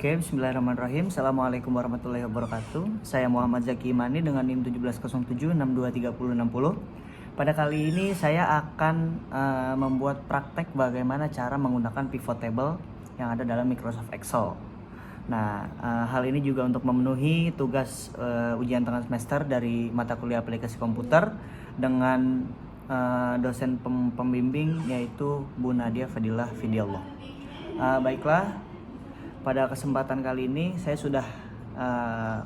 Oke, bismillahirrahmanirrahim. Assalamualaikum warahmatullahi wabarakatuh. Saya Muhammad Zaki Imani dengan NIM 1707623060. Pada kali ini saya akan membuat praktek bagaimana cara menggunakan pivot table yang ada dalam Microsoft Excel. Nah, hal ini juga untuk memenuhi tugas ujian tengah semester dari mata kuliah aplikasi komputer dengan dosen pembimbing yaitu Bu Nadia Fadilah Fidiallah. Baiklah, pada kesempatan kali ini saya sudah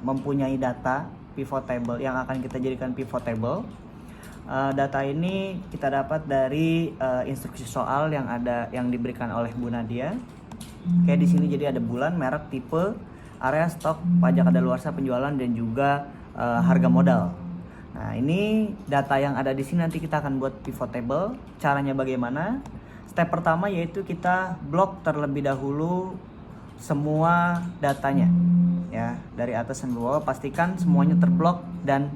mempunyai data pivot table yang akan kita jadikan pivot table. Data ini kita dapat dari instruksi soal yang diberikan oleh Bu Nadia. Kayak di sini jadi ada bulan, merek, tipe, area stok, pajak kadaluarsa, penjualan, dan juga harga modal. Nah, ini data yang ada di sini nanti kita akan buat pivot table. Caranya bagaimana? Step pertama yaitu kita blok terlebih dahulu semua datanya, ya, dari atas sampai bawah. Pastikan semuanya terblok dan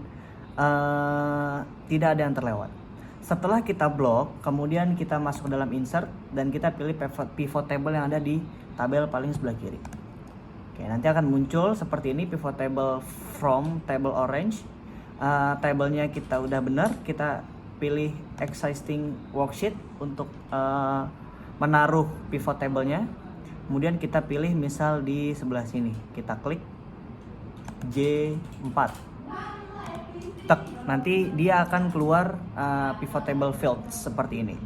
tidak ada yang terlewat. Setelah kita blok, kemudian kita masuk ke dalam insert dan kita pilih pivot table yang ada di tabel paling sebelah kiri. Oke, nanti akan muncul seperti ini, pivot table from table orange. Tabelnya kita udah benar, kita pilih existing worksheet untuk menaruh pivot tablenya. Kemudian kita pilih misal di sebelah sini, kita klik J4. Tek, nanti dia akan keluar pivot table field seperti ini.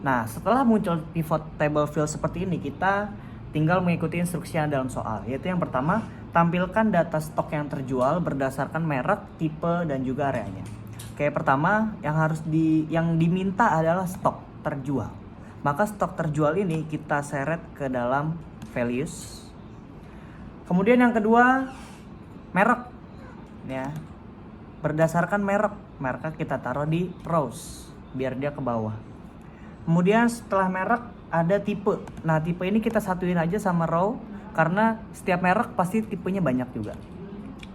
Nah, setelah muncul pivot table field seperti ini, kita tinggal mengikuti instruksi yang dalam soal, yaitu yang pertama, tampilkan data stok yang terjual berdasarkan merek, tipe, dan juga areanya. Oke, pertama yang diminta adalah stok terjual. Maka stok terjual ini kita seret ke dalam values. Kemudian yang kedua, merek, ya. Berdasarkan mereknya kita taruh di rows biar dia ke bawah. Kemudian setelah merek ada tipe. Nah, tipe ini kita satuin aja sama row karena setiap merek pasti tipenya banyak juga.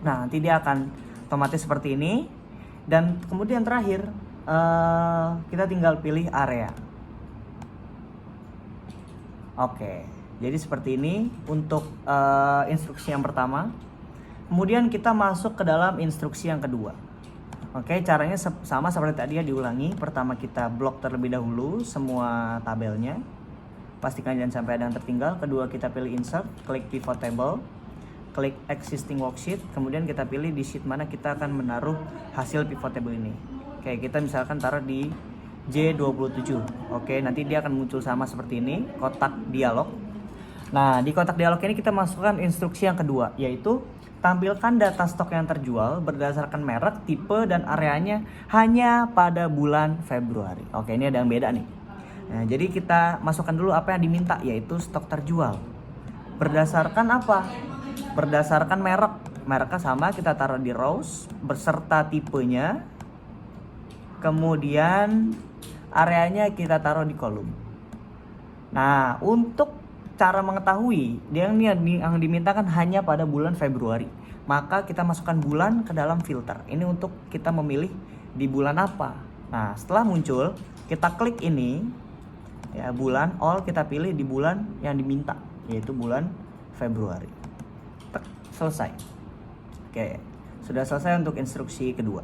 Nah, nanti dia akan otomatis seperti ini. Dan kemudian terakhir kita tinggal pilih area. Oke, jadi seperti ini untuk instruksi yang pertama. Kemudian kita masuk ke dalam instruksi yang kedua. Oke, caranya sama seperti tadi ya, diulangi. Pertama kita blok terlebih dahulu semua tabelnya. Pastikan jangan sampai ada yang tertinggal. Kedua kita pilih insert, klik pivot table, klik existing worksheet. Kemudian kita pilih di sheet mana kita akan menaruh hasil pivot table ini. Oke, kita misalkan taruh di J27. Oke, nanti dia akan muncul sama seperti ini, kotak dialog. Nah, di kotak dialog ini kita masukkan instruksi yang kedua, yaitu tampilkan data stok yang terjual berdasarkan merek, tipe, dan areanya hanya pada bulan Februari. Oke, ini ada yang beda nih. Nah, jadi kita masukkan dulu apa yang diminta, yaitu stok terjual. Berdasarkan apa? Berdasarkan merek. Mereknya sama, kita taruh di rows beserta tipenya. Kemudian areanya kita taruh di kolom. Nah, untuk cara mengetahui yang dimintakan hanya pada bulan Februari, maka kita masukkan bulan ke dalam filter. Ini untuk kita memilih di bulan apa. Nah, setelah muncul, kita klik ini, ya, bulan all, kita pilih di bulan yang diminta, yaitu bulan Februari. Tek, selesai. Oke, sudah selesai untuk instruksi kedua.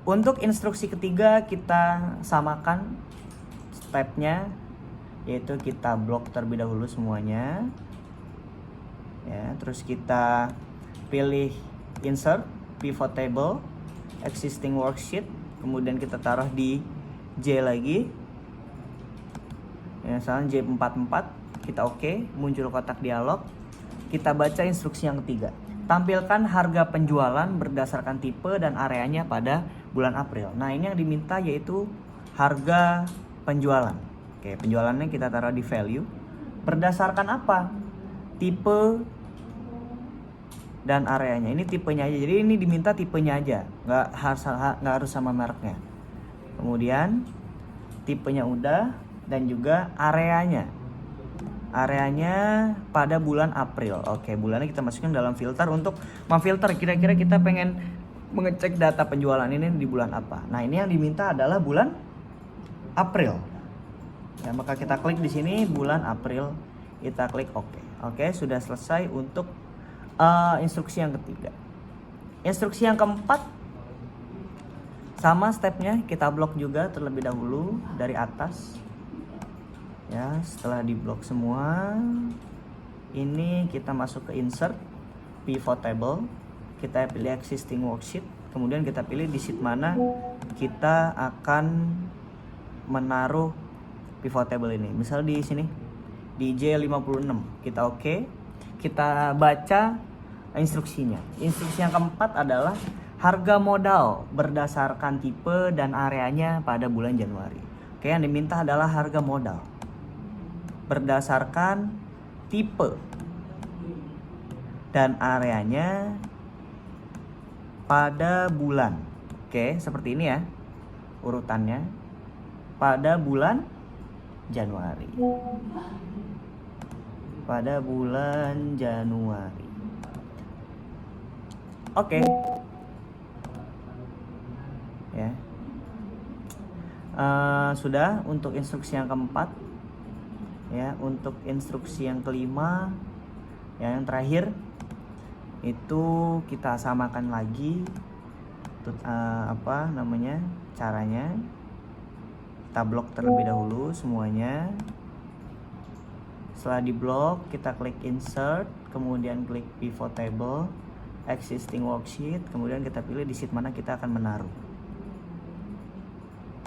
Untuk instruksi ketiga kita samakan stepnya, yaitu kita blok terlebih dahulu semuanya, ya. Terus kita pilih insert, pivot table, existing worksheet, kemudian kita taruh di J lagi, ya, misalnya J44. Kita oke, muncul kotak dialog. Kita baca instruksi yang ketiga, tampilkan harga penjualan berdasarkan tipe dan areanya pada bulan April. Nah, ini yang diminta yaitu harga penjualan. Oke, penjualannya kita taruh di value. Berdasarkan apa? Tipe dan areanya. Ini tipenya aja. Jadi ini diminta tipenya aja, nggak harus sama mereknya. Kemudian tipenya udah, dan juga areanya. Areanya pada bulan April. Oke, bulannya kita masukin dalam filter untuk memfilter kira-kira kita pengen mengecek data penjualan ini di bulan apa. Nah, ini yang diminta adalah bulan April. Ya, maka kita klik di sini bulan April, kita klik OK. Oke, sudah selesai untuk instruksi yang ketiga. Instruksi yang keempat sama stepnya, kita blok juga terlebih dahulu dari atas. Ya, setelah diblok semua, ini kita masuk ke insert pivot table, kita pilih existing worksheet, kemudian kita pilih di sheet mana kita akan menaruh pivot table ini. Misal di sini di J56, kita oke. Kita baca instruksinya. Instruksi yang keempat adalah harga modal berdasarkan tipe dan areanya pada bulan Januari. Oke, yang diminta adalah harga modal berdasarkan tipe dan areanya pada bulan. Oke, seperti ini ya urutannya. Pada bulan Januari. Pada bulan Januari. Oke. Ya. Sudah untuk instruksi yang keempat. Ya, untuk instruksi yang kelima, ya, yang terakhir itu kita samakan lagi caranya. Kita blok terlebih dahulu semuanya. Setelah diblok, kita klik insert, kemudian klik pivot table, existing worksheet, kemudian kita pilih di sheet mana kita akan menaruh.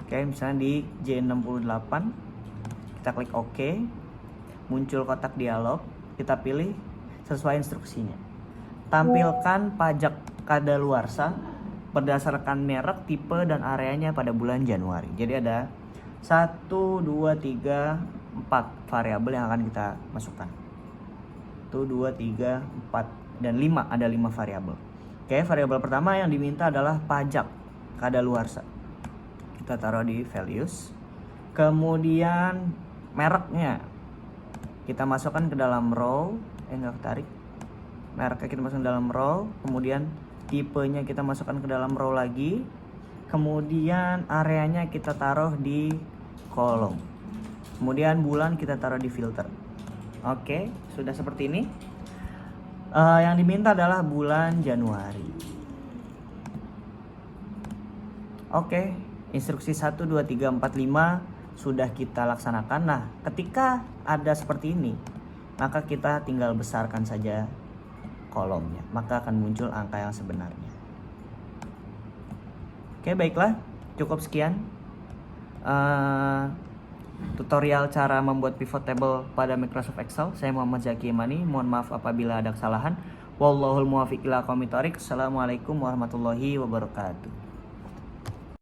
Oke, misalnya di J68, kita klik OK, muncul kotak dialog, kita pilih sesuai instruksinya. Tampilkan pajak kadaluarsa berdasarkan merek, tipe, dan areanya pada bulan Januari. Jadi ada 1, 2, 3, 4 variabel yang akan kita masukkan. 1, 2, 3, 4, dan 5, ada 5 variabel. Oke, variabel pertama yang diminta adalah pajak kadaluarsa. Kita taruh di values. Kemudian mereknya kita masukkan ke dalam row, enggak ketarik. Mereknya kita masukkan ke dalam row, kemudian tipenya kita masukkan ke dalam row lagi. Kemudian areanya kita taruh di kolom. Kemudian bulan kita taruh di filter. Oke, sudah seperti ini. Yang diminta adalah bulan Januari. Oke, instruksi 1, 2, 3, 4, 5 sudah kita laksanakan. Nah, ketika ada seperti ini, maka kita tinggal besarkan saja kolomnya, maka akan muncul angka yang sebenarnya. Oke, baiklah, cukup sekian tutorial cara membuat pivot table pada Microsoft Excel. Saya Muhammad Zaki Imani, mohon maaf apabila ada kesalahan. Wallahul muwaffiq ila aqwamit thoriq. Assalamualaikum warahmatullahi wabarakatuh.